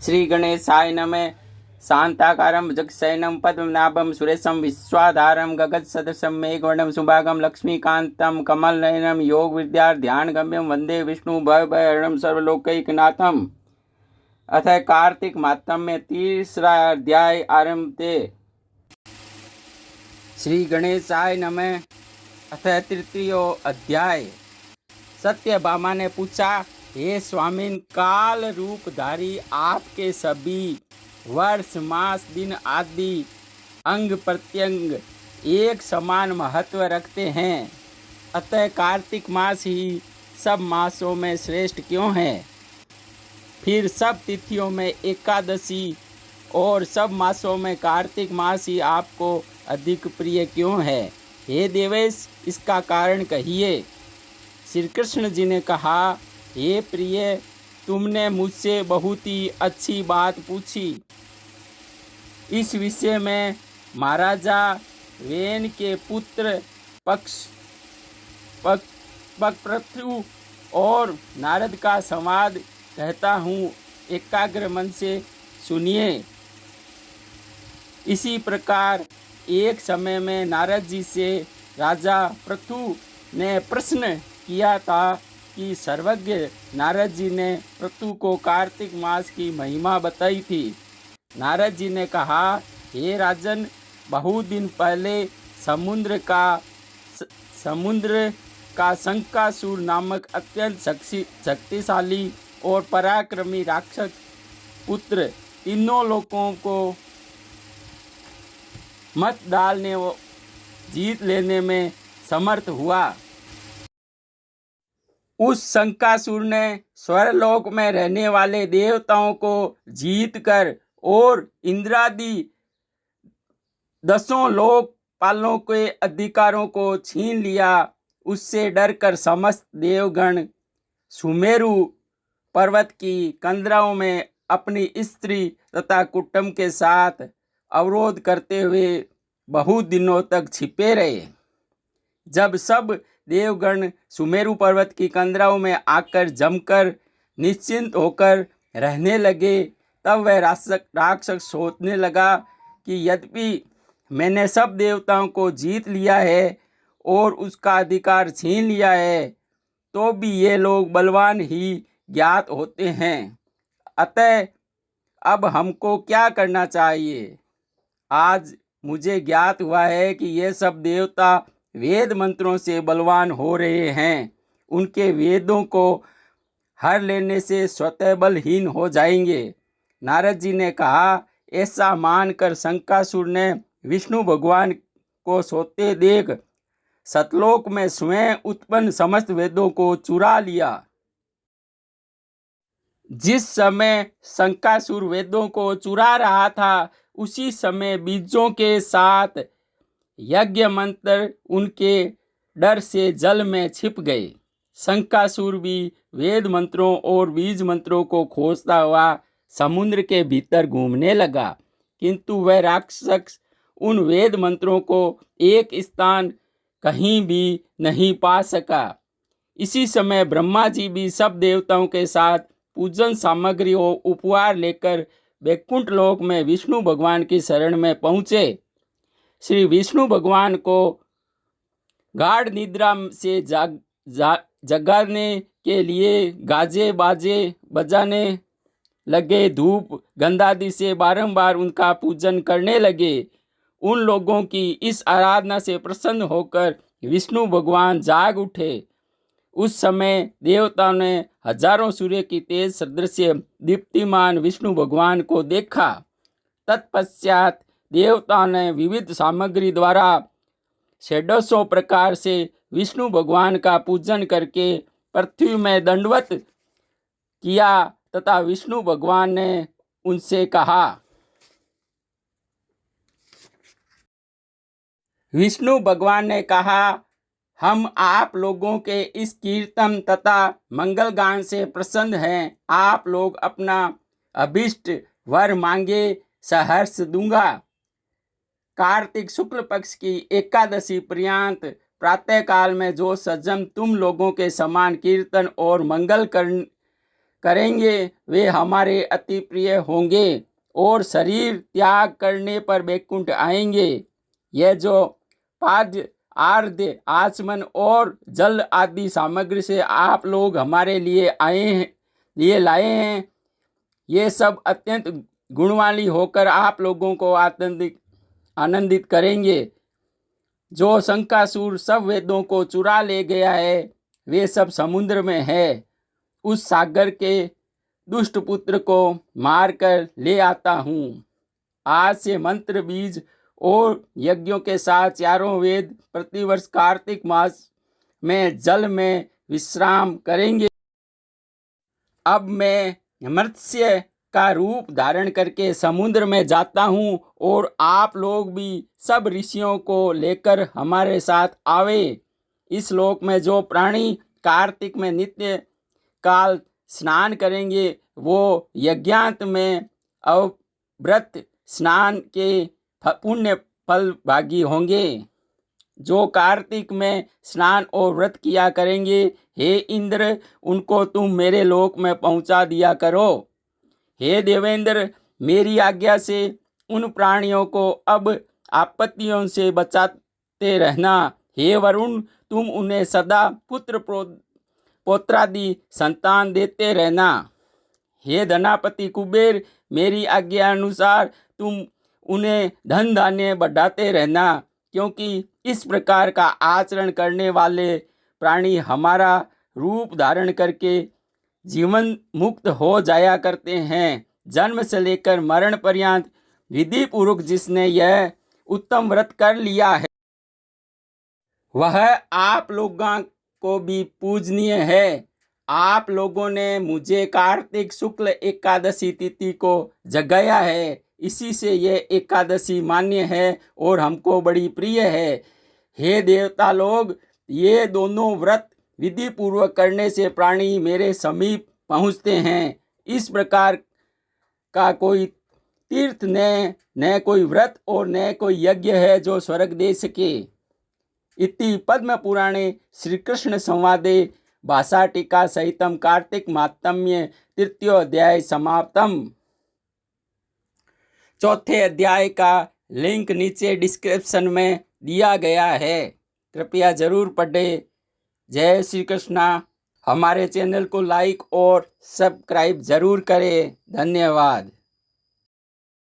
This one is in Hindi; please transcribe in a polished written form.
श्री गणेशाय नमः। शांताकारं जगशयनं पद्मनाभं सुरेशं विश्वाधारं गगनसदृशं मेघवर्णं शुभांगं लक्ष्मीकान्तं कमलनयनं योगविद्याध्यानगम्यं वन्दे विष्णु भवभयहरणं सर्वलोकैकनाथम्। अथ कार्तिक मातम में तीसरा अध्याय आरंभते। श्री गणेशाय नमः। अथ तृतीयो अध्याय। सत्यभामा ने पूछा, हे स्वामिन, काल रूपधारी आपके सभी वर्ष मास दिन आदि अंग प्रत्यंग एक समान महत्व रखते हैं, अतः कार्तिक मास ही सब मासों में श्रेष्ठ क्यों है? फिर सब तिथियों में एकादशी और सब मासों में कार्तिक मास ही आपको अधिक प्रिय क्यों है? हे देवेश, इसका कारण कहिए। श्री कृष्ण जी ने कहा, हे प्रिय, तुमने मुझसे बहुत ही अच्छी बात पूछी। इस विषय में महाराजा वेन के पुत्र पृथु और नारद का संवाद कहता हूँ, एकाग्र मन से सुनिए। इसी प्रकार एक समय में नारद जी से राजा पृथु ने प्रश्न किया था कि सर्वज्ञ नारद जी ने पृथु को कार्तिक मास की महिमा बताई थी। नारद जी ने कहा, हे राजन, बहुत दिन पहले समुद्र का शंकासुर नामक अत्यंत शक्तिशाली और पराक्रमी राक्षस पुत्र तीनों लोगों को मत डालने व जीत लेने में समर्थ हुआ। उस शंकासुर ने स्वर्गलोक में रहने वाले देवताओं को जीतकर और इंद्रादि 10 लोकपालों के अधिकारों को छीन लिया। उससे डरकर समस्त देवगण सुमेरु पर्वत की कंदराओं में अपनी स्त्री तथा कुटुंब के साथ अवरोध करते हुए बहुत दिनों तक छिपे रहे। जब सब देवगण सुमेरु पर्वत की कंदराओं में आकर जमकर निश्चिंत होकर रहने लगे, तब वह राक्षस सोचने लगा कि यद्यपि मैंने सब देवताओं को जीत लिया है और उसका अधिकार छीन लिया है, तो भी ये लोग बलवान ही ज्ञात होते हैं। अतः अब हमको क्या करना चाहिए? आज मुझे ज्ञात हुआ है कि ये सब देवता वेद मंत्रों से बलवान हो रहे हैं। उनके वेदों को हर लेने से स्वतः बलहीन हो जाएंगे। नारद जी ने कहा, ऐसा मानकर शंकासुर ने विष्णु भगवान को सोते देख सतलोक में स्वयं उत्पन्न समस्त वेदों को चुरा लिया। जिस समय शंकासुर वेदों को चुरा रहा था, उसी समय बीजों के साथ यज्ञ मंत्र उनके डर से जल में छिप गए। शंकासुर भी वेद मंत्रों और बीज मंत्रों को खोजता हुआ समुद्र के भीतर घूमने लगा, किंतु वह राक्षस उन वेद मंत्रों को एक स्थान कहीं भी नहीं पा सका। इसी समय ब्रह्मा जी भी सब देवताओं के साथ पूजन सामग्री और उपहार लेकर वैकुंठ लोक में विष्णु भगवान की शरण में पहुँचे। श्री विष्णु भगवान को गाढ़ निद्रा से जगाने के लिए गाजे बाजे बजाने लगे, धूप गंधादि से बारंबार उनका पूजन करने लगे। उन लोगों की इस आराधना से प्रसन्न होकर विष्णु भगवान जाग उठे। उस समय देवताओं ने हजारों सूर्य की तेज सदृश दीप्तिमान विष्णु भगवान को देखा। तत्पश्चात देवताओं ने विविध सामग्री द्वारा 600 प्रकार से विष्णु भगवान का पूजन करके पृथ्वी में दंडवत किया तथा विष्णु भगवान ने उनसे कहा, विष्णु भगवान ने कहा, हम आप लोगों के इस कीर्तन तथा मंगल गान से प्रसन्न हैं। आप लोग अपना अभिष्ट वर मांगे, सहर्ष दूंगा। कार्तिक शुक्ल पक्ष की एकादशी पर्यंत प्रातः काल में जो सज्जन तुम लोगों के समान कीर्तन और मंगल करेंगे वे हमारे अति प्रिय होंगे और शरीर त्याग करने पर वैकुंठ आएंगे। यह जो पाद्य आर्द्य आचमन और जल आदि सामग्री से आप लोग हमारे लिए लाए हैं, ये सब अत्यंत गुणवाली होकर आप लोगों को आनंदित करेंगे। जो शंकासुर सब वेदों को चुरा ले गया है वे सब समुद्र में है। उस सागर के दुष्ट पुत्र को मारकर ले आता हूँ। आज से मंत्र बीज और यज्ञों के साथ चारों वेद प्रतिवर्ष कार्तिक मास में जल में विश्राम करेंगे। अब मैं मत्स्य का रूप धारण करके समुद्र में जाता हूँ और आप लोग भी सब ऋषियों को लेकर हमारे साथ आवे। इस लोक में जो प्राणी कार्तिक में नित्य काल स्नान करेंगे वो यज्ञांत में अव्रत स्नान के पुण्य फल भागी होंगे। जो कार्तिक में स्नान और व्रत किया करेंगे, हे इंद्र, उनको तुम मेरे लोक में पहुंचा दिया करो। हे देवेंद्र, मेरी आज्ञा से उन प्राणियों को अब आपत्तियों से बचाते रहना। हे वरुण, तुम उन्हें सदा पुत्र पौत्रादि संतान देते रहना। हे धनापति कुबेर, मेरी आज्ञा अनुसार तुम उन्हें धन धान्य बढ़ाते रहना, क्योंकि इस प्रकार का आचरण करने वाले प्राणी हमारा रूप धारण करके जीवन मुक्त हो जाया करते हैं। जन्म से लेकर मरण पर्यंत विधि पूर्वक जिसने यह उत्तम व्रत कर लिया है वह आप लोगों को भी पूजनीय है। आप लोगों ने मुझे कार्तिक शुक्ल एकादशी तिथि को जगाया है, इसी से यह एकादशी मान्य है और हमको बड़ी प्रिय है। हे देवता लोग, ये दोनों व्रत विधि पूर्वक करने से प्राणी मेरे समीप पहुँचते हैं। इस प्रकार का कोई तीर्थ न कोई व्रत और न कोई यज्ञ है जो स्वर्ग दे सके। इति पद्म पुराणे श्री कृष्ण संवादे भाषा टीका सहितम कार्तिक माहात्म्य तृतीय अध्याय समाप्तम। चौथे अध्याय का लिंक नीचे डिस्क्रिप्शन में दिया गया है, कृपया जरूर पढ़ें। जय श्री कृष्णा। हमारे चैनल को लाइक और सब्सक्राइब जरूर करें। धन्यवाद।